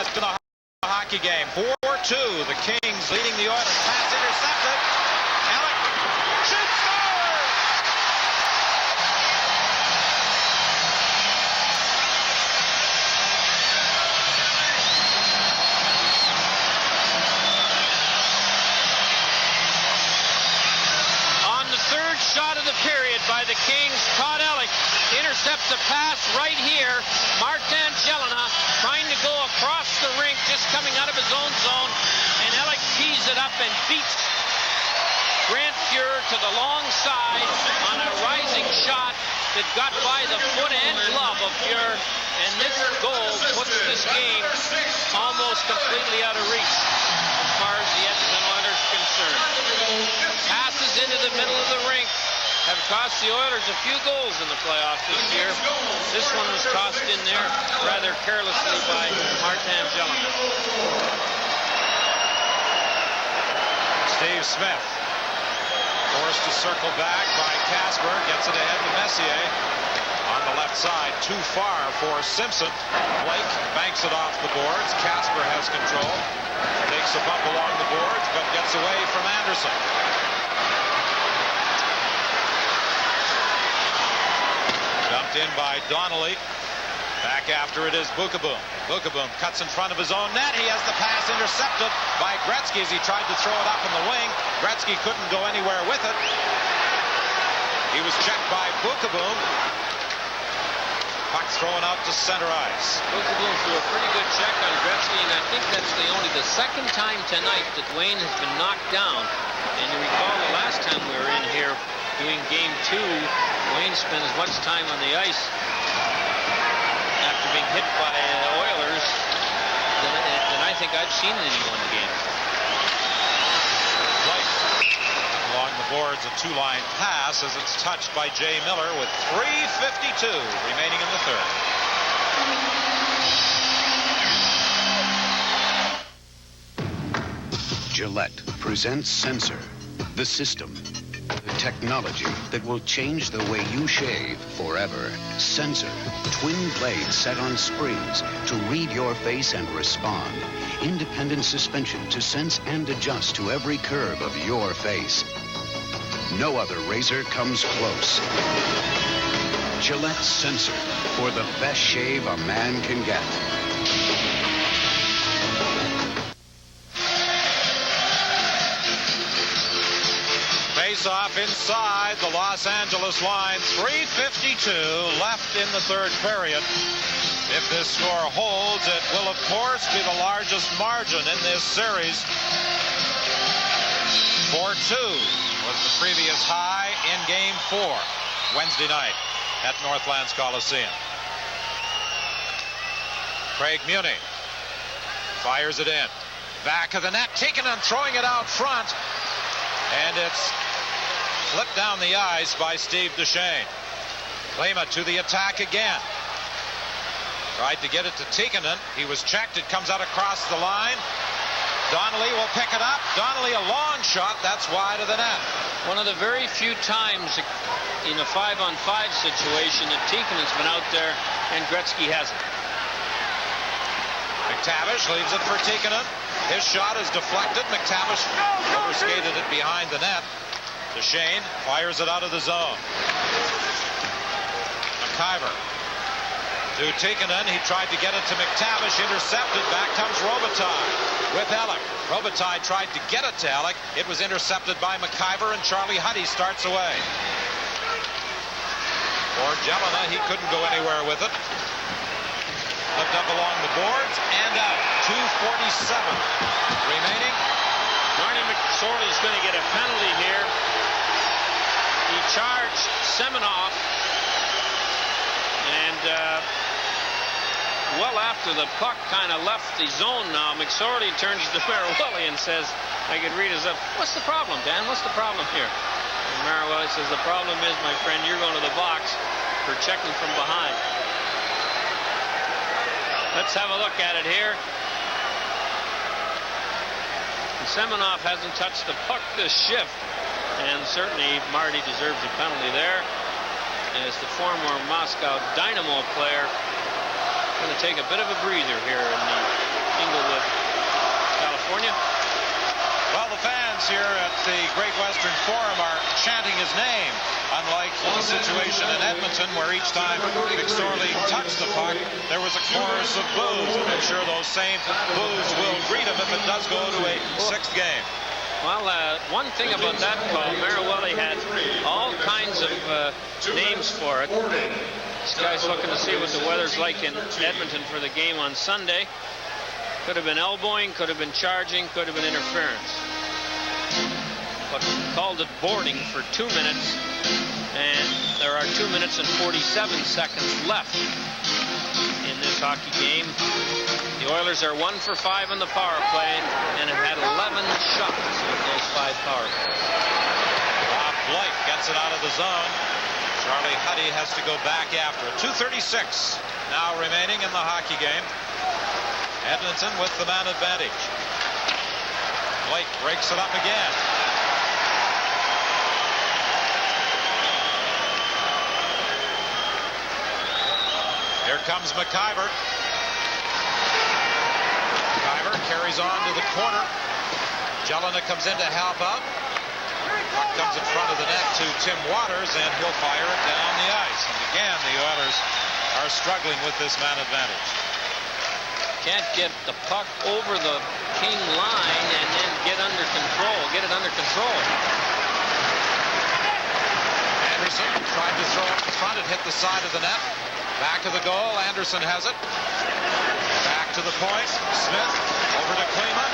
has been a hockey game. 4-2. The Kings leading the Oilers. Pass intercepted. Alec shoots, scores! On the third shot of the period by the Kings, Todd Alec intercepts a pass right here. Martin Jelena trying to go across the rink, just coming out of his own zone, and Alec tees it up and beats Grant Fuhr to the long side on a rising shot that got by the foot and glove of Fuhr, and this goal puts this game almost completely out of reach as far as the Edmonton Oilers are concerned. Passes into the middle of the rink have cost the Oilers a few goals in the playoffs this year. This one was tossed in there rather carelessly by Martin Jelena. Steve Smythe forced to circle back by Casper, gets it ahead to Messier on the left side, too far for Simpson. Blake banks it off the boards. Casper has control, takes a bump along the boards, but gets away from Anderson. Dumped in by Donnelly. Back after it is Bukaboom. Bukaboom cuts in front of his own net. He has the pass intercepted by Gretzky as he tried to throw it up in the wing. Gretzky couldn't go anywhere with it. He was checked by Bukaboom. Puck thrown out to center ice. Bukaboom threw a pretty good check on Gretzky, and I think that's only the second time tonight that Wayne has been knocked down. And you recall the last time we were in here doing game 2, Wayne spent as much time on the ice after being hit by Oilers than I think I've seen in any one game. Right along the boards, a two-line pass as it's touched by Jay Miller with 3:52 remaining in the third. Gillette presents Sensor, the system, the technology that will change the way you shave forever. Sensor, twin blades set on springs to read your face and respond. Independent suspension to sense and adjust to every curve of your face. No other razor comes close. Gillette Sensor, for the best shave a man can get. Face-off inside the Los Angeles line. 3:52 left in the third period. If this score holds, it will, of course, be the largest margin in this series. 4-2 was the previous high in Game 4, Wednesday night at Northlands Coliseum. Craig Muni fires it in. Back of the net, taken and throwing it out front. And it's flipped down the ice by Steve Duchesne. Klima to the attack again. Tried to get it to Tikkanen. He was checked. It comes out across the line. Donnelly will pick it up. Donnelly, a long shot. That's wide of the net. One of the very few times in a 5-on-5 situation that Tikkanen's been out there and Gretzky hasn't. McTavish leaves it for Tikkanen. His shot is deflected. McTavish overskated it behind the net. Duchesne fires it out of the zone. McIver to Tikkanen. He tried to get it to McTavish. Intercepted. Back comes Robitaille with Alec. Robitaille tried to get it to Alec. It was intercepted by McIver, and Charlie Huddy starts away. For Jelena, he couldn't go anywhere with it. Flipped up along the boards and out. 2:47 remaining. Marty McSorley is going to get a penalty here. He charged Semenoff, and well after the puck kind of left the zone now, McSorley turns to Marawilli and says, I could read his up, what's the problem, Dan? What's the problem here? And Marawilli says, the problem is, my friend, you're going to the box for checking from behind. Let's have a look at it here. Semenoff hasn't touched the puck this shift, and certainly Marty deserves a penalty there, as the former Moscow Dynamo player going to take a bit of a breather here in the Inglewood, California. Well, the fans here at the Great Western Forum are chanting his name, unlike the situation in Edmonton, where each time McSorley touched the puck, there was a chorus of boos. And I'm sure those same boos will greet him if it does go to a sixth game. Well, one thing about that call, Marawelli had all kinds of names for it. This guy's looking to see what the weather's like in Edmonton for the game on Sunday. Could have been elbowing, could have been charging, could have been interference. But called it boarding for 2 minutes, and there are 2 minutes and 47 seconds left in this hockey game. The Oilers are 1 for 5 on the power play and have had 11 shots on those 5 power plays. Bob Blake gets it out of the zone. Charlie Huddy has to go back after it. 2:36 now remaining in the hockey game. Edmonton with the man advantage. Blake breaks it up again. Here comes McIver. McIver carries on to the corner. Jelena comes in to help out. Puck comes in front of the net to Tim Waters, and he'll fire it down the ice. And again, the Oilers are struggling with this man advantage. Can't get the puck over the King line and then get it under control. Anderson tried to throw it in front. It hit the side of the net. Back of the goal. Anderson has it. Back to the point. Smythe over to Klima.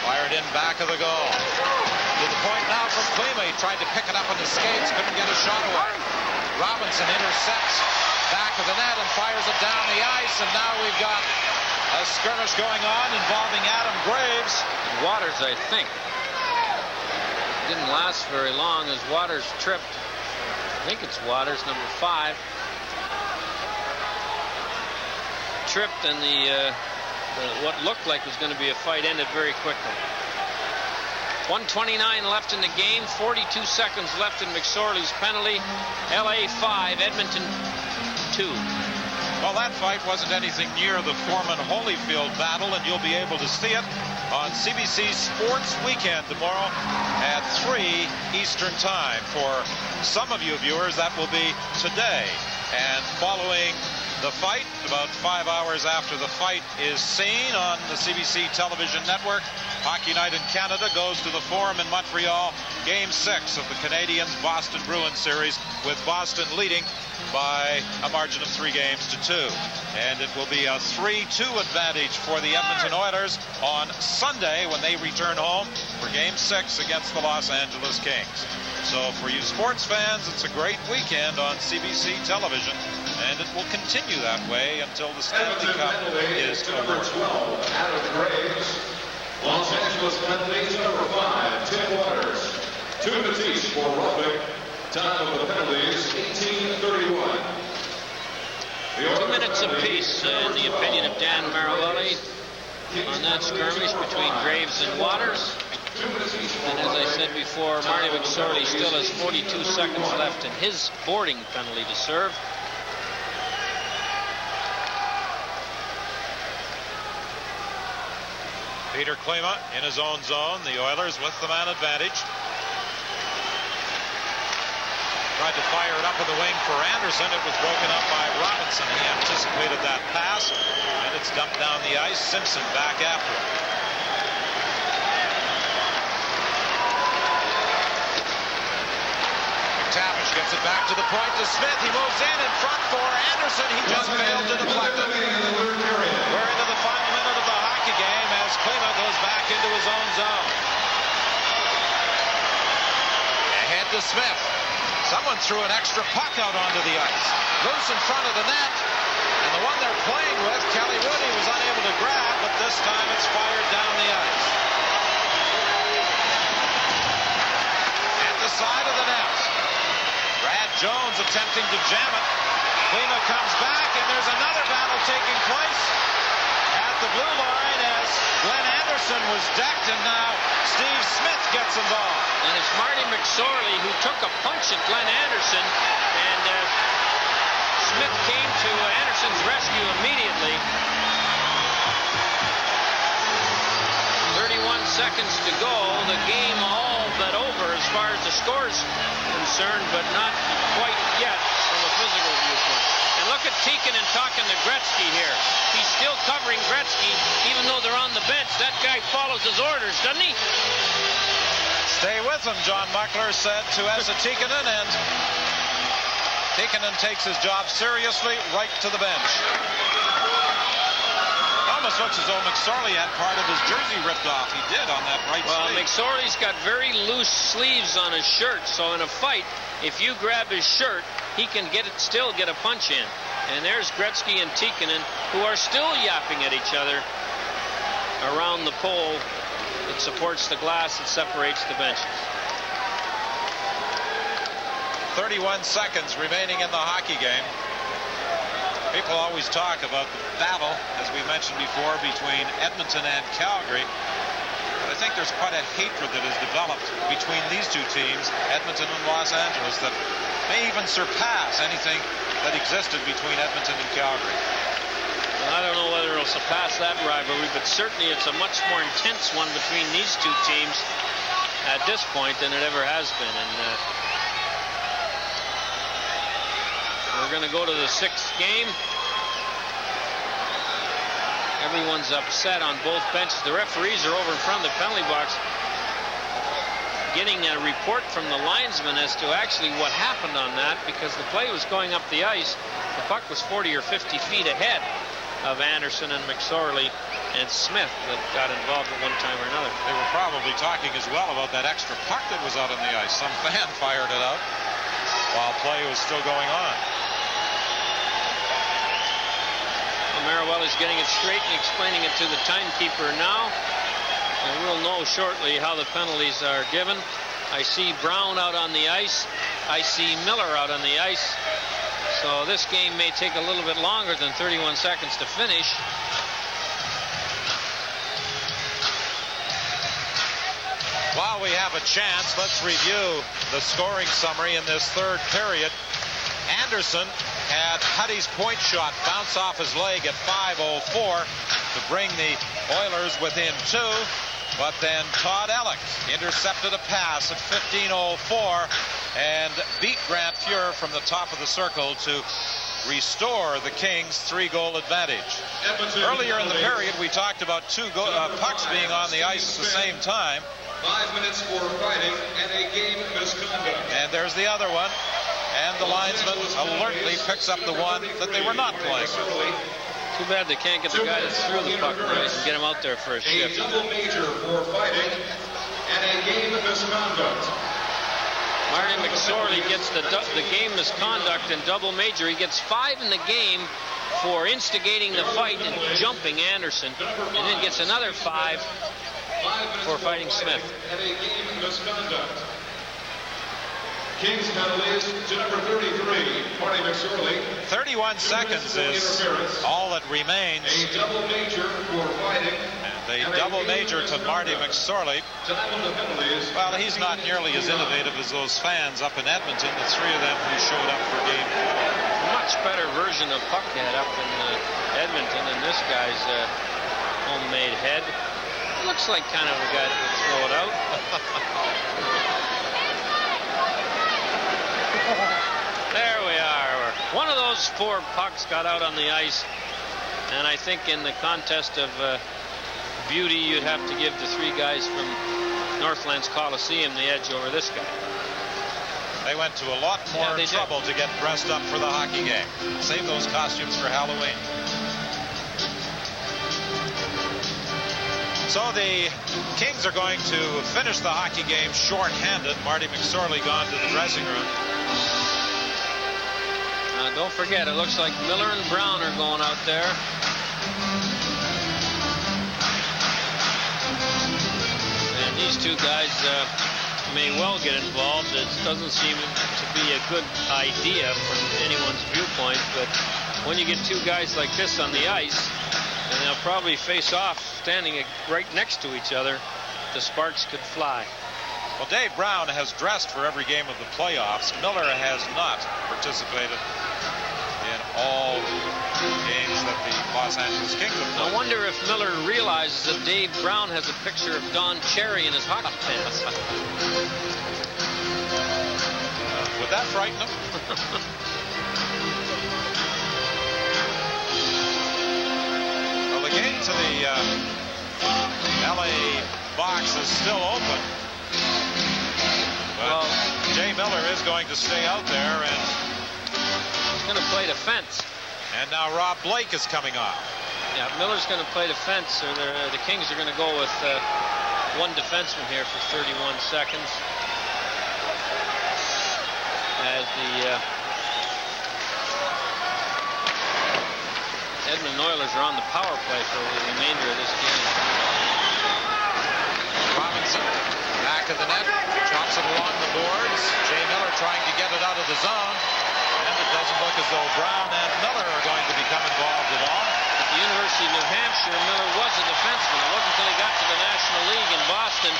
Fired in back of the goal. To the point now from Klima. He tried to pick it up on his skates. Couldn't get a shot away. Robinson intercepts back of the net and fires it down the ice, and now we've got a skirmish going on involving Adam Graves. Waters, I think. Didn't last very long as Waters tripped. I think it's Waters, number 5. Tripped, and what looked like was going to be a fight ended very quickly. 1:29 left in the game, 42 seconds left in McSorley's penalty. LA 5, Edmonton 2. Well, that fight wasn't anything near the Foreman-Holyfield battle, and you'll be able to see it on CBC Sports Weekend tomorrow at 3 Eastern Time. For some of you viewers, that will be today. And following the fight, about 5 hours after the fight is seen on the CBC television network, Hockey Night in Canada goes to the Forum in Montreal. Game 6 of the Canadiens-Boston Bruins series, with Boston leading by a margin of 3 games to 2. And it will be a 3-2 advantage for the Edmonton Oilers on Sunday when they return home for Game 6 against the Los Angeles Kings. So for you sports fans, it's a great weekend on CBC television, and it will continue that way until the Stanley Cup is over. 12, Adam Graves. Los Angeles penalties number 5, Tim Waters. 2 minutes each for roughing. Time of the penalties, 18:31. 2 minutes apiece, in the opinion of Dan Marawelli, on that skirmish between Graves and Waters. And as I said before, Marty McSorley still has 42 seconds left in his boarding penalty to serve. Peter Klima in his own zone. The Oilers with the man advantage. Tried to fire it up in the wing for Anderson. It was broken up by Robinson. He anticipated that pass, and it's dumped down the ice. Simpson back after it. McTavish gets it back to the point to Smith. He moves in front for Anderson. He just failed to deflect it. We're into the final minute of the hockey game as Klima goes back into his own zone. Ahead to Smith. Someone threw an extra puck out onto the ice. Loose in front of the net. And the one they're playing with, Kelly Woody, was unable to grab, but this time it's fired down the ice. At the side of the net. Brad Jones attempting to jam it. Klima comes back, and there's another battle taking place at the blue line as Glenn Anderson was decked, and now Steve Smythe gets involved. And it's Marty McSorley who took a punch at Glenn Anderson, and Smythe came to Anderson's rescue immediately. 31 seconds to go. The game all but over as far as the score's concerned, but not quite yet from a physical viewpoint. And look at Tikkanen talking to Gretzky here. He's still covering Gretzky, even though they're on the bench. That guy follows his orders, doesn't he? Stay with him, John Muckler said to Esa Tikkanen, and Tikkanen takes his job seriously right to the bench. Almost looks as though McSorley had part of his jersey ripped off. He did on that right sleeve. Well, McSorley's got very loose sleeves on his shirt, so in a fight, if you grab his shirt, he can still get a punch in. And there's Gretzky and Tikkanen, who are still yapping at each other around the pole that supports the glass that separates the benches. 31 seconds remaining in the hockey game. People always talk about the battle, as we mentioned before, between Edmonton and Calgary. But I think there's quite a hatred that has developed between these two teams, Edmonton and Los Angeles, that may even surpass anything that existed between Edmonton and Calgary. Well, I don't know whether it'll surpass that rivalry, but certainly it's a much more intense one between these two teams at this point than it ever has been. And we're going to go to the 6th game. Everyone's upset on both benches. The referees are over in front of the penalty box getting a report from the linesman as to actually what happened on that, because the play was going up the ice. The puck was 40 or 50 feet ahead of Anderson and McSorley and Smythe that got involved at one time or another. They were probably talking as well about that extra puck that was out on the ice. Some fan fired it out while play was still going on. Marawelli's getting it straight and explaining it to the timekeeper now. And we'll know shortly how the penalties are given. I see Brown out on the ice. I see Miller out on the ice. So this game may take a little bit longer than 31 seconds to finish. While we have a chance, let's review the scoring summary in this third period. Anderson had Huddy's point shot bounce off his leg at 5:04 to bring the Oilers within 2. But then Todd Ellick intercepted a pass at 15:04 and beat Grant Fuhr from the top of the circle to restore the Kings' 3-goal advantage. Earlier in the period, we talked about two pucks being on the ice at the same time. 5 minutes for fighting and a game misconduct. And there's the other one. And the linesman alertly picks up the one that they were not playing. Too bad they can't get the guy that threw the puck right and get him out there for a shift. A double major for fighting and a game misconduct. Marty McSorley gets the game misconduct and double major. He gets 5 in the game for instigating the fight and jumping Anderson, and then gets another 5 for fighting Smythe. And a game misconduct. Kings penalties to number 33, Marty McSorley. 31 seconds is all that remains. A double major for fighting. And a double major to Marty McSorley. Well, he's not nearly as innovative as those fans up in Edmonton, the 3 of them who showed up for game 4. Much better version of Puckhead up in Edmonton than this guy's homemade head. Looks like kind of a guy that would throw it out. There we are. One of those 4 pucks got out on the ice, and I think in the contest of beauty, you'd have to give the 3 guys from Northlands Coliseum the edge over this guy. They went to a lot more trouble to get dressed up for the hockey game. Save those costumes for Halloween. So the Kings are going to finish the hockey game short-handed. Marty McSorley gone to the dressing room. Don't forget, it looks like Miller and Brown are going out there. And these 2 guys may well get involved. It doesn't seem to be a good idea from anyone's viewpoint, but when you get 2 guys like this on the ice, and they'll probably face off standing right next to each other, the sparks could fly. Well, Dave Brown has dressed for every game of the playoffs. Miller has not participated in all the Los Angeles Kings have played. I wonder if Miller realizes that Dave Brown has a picture of Don Cherry in his hockey pants. Would that frighten him? Well, the gate to the LA box is still open. But Jay Miller is going to stay out there, and he's going to play defense. And now Rob Blake is coming off. Yeah, Miller's going to play defense, or the Kings are going to go with one defenseman here for 31 seconds. As the Edmonton Oilers are on the power play for the remainder of this game. Robinson back of the net, chops it along the boards. Jay Miller trying to get it out of the zone, and it doesn't look as though Brown and Miller are going to become involved at all. At the University of New Hampshire, Miller was a defenseman. It wasn't until he got to the National League in Boston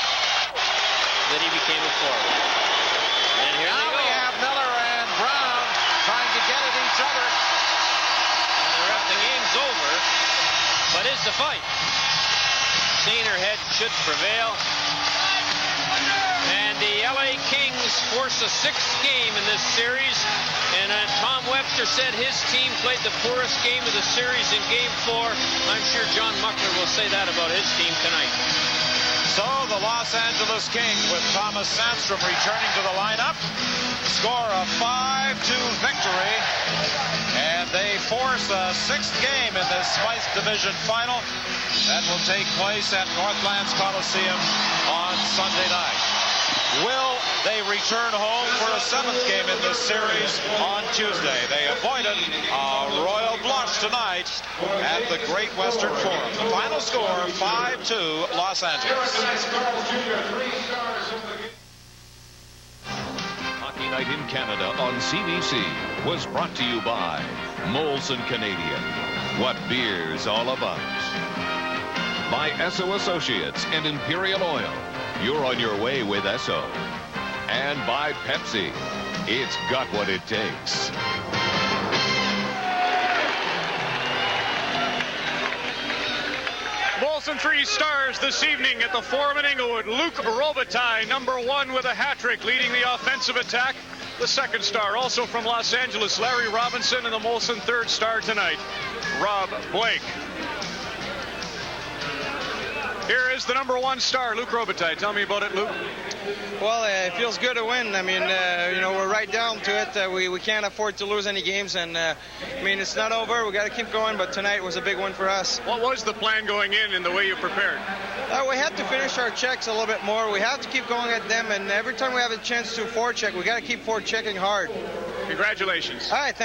that he became a forward. And here now we have Miller and Brown trying to get at each other. And the game's over, but is the fight. Saner head should prevail. And the LA Kings force a sixth game in this series. And Tom Webster said his team played the poorest game of the series in Game 4. I'm sure John Muckler will say that about his team tonight. So the Los Angeles Kings, with Thomas Sandstrom returning to the lineup, score a 5-2 victory, and they force a sixth game in this Smythe Division final that will take place at Northlands Coliseum on Sunday night. Will they return home for a seventh game in this series on Tuesday? They avoided a royal blush tonight at the Great Western Forum. The final score, 5-2 Los Angeles. Hockey Night in Canada on CBC was brought to you by Molson Canadian. What beer's all about. By Esso Associates and Imperial Oil. You're on your way with Esso. And by Pepsi. It's got what it takes. Molson 3 stars this evening at the Forum in Inglewood. Luc Robitaille, #1 with a hat trick, leading the offensive attack. The second star, also from Los Angeles, Larry Robinson, and the Molson third star tonight, Rob Blake. Here is the #1 star, Luc Robitaille. Tell me about it, Luc. Well, it feels good to win. I mean, we're right down to it. We can't afford to lose any games, and it's not over. We got to keep going, but tonight was a big win for us. What was the plan going in the way you prepared? We have to finish our checks a little bit more. We have to keep going at them, and every time we have a chance to forecheck, we got to keep forechecking hard. Congratulations. All right, thanks.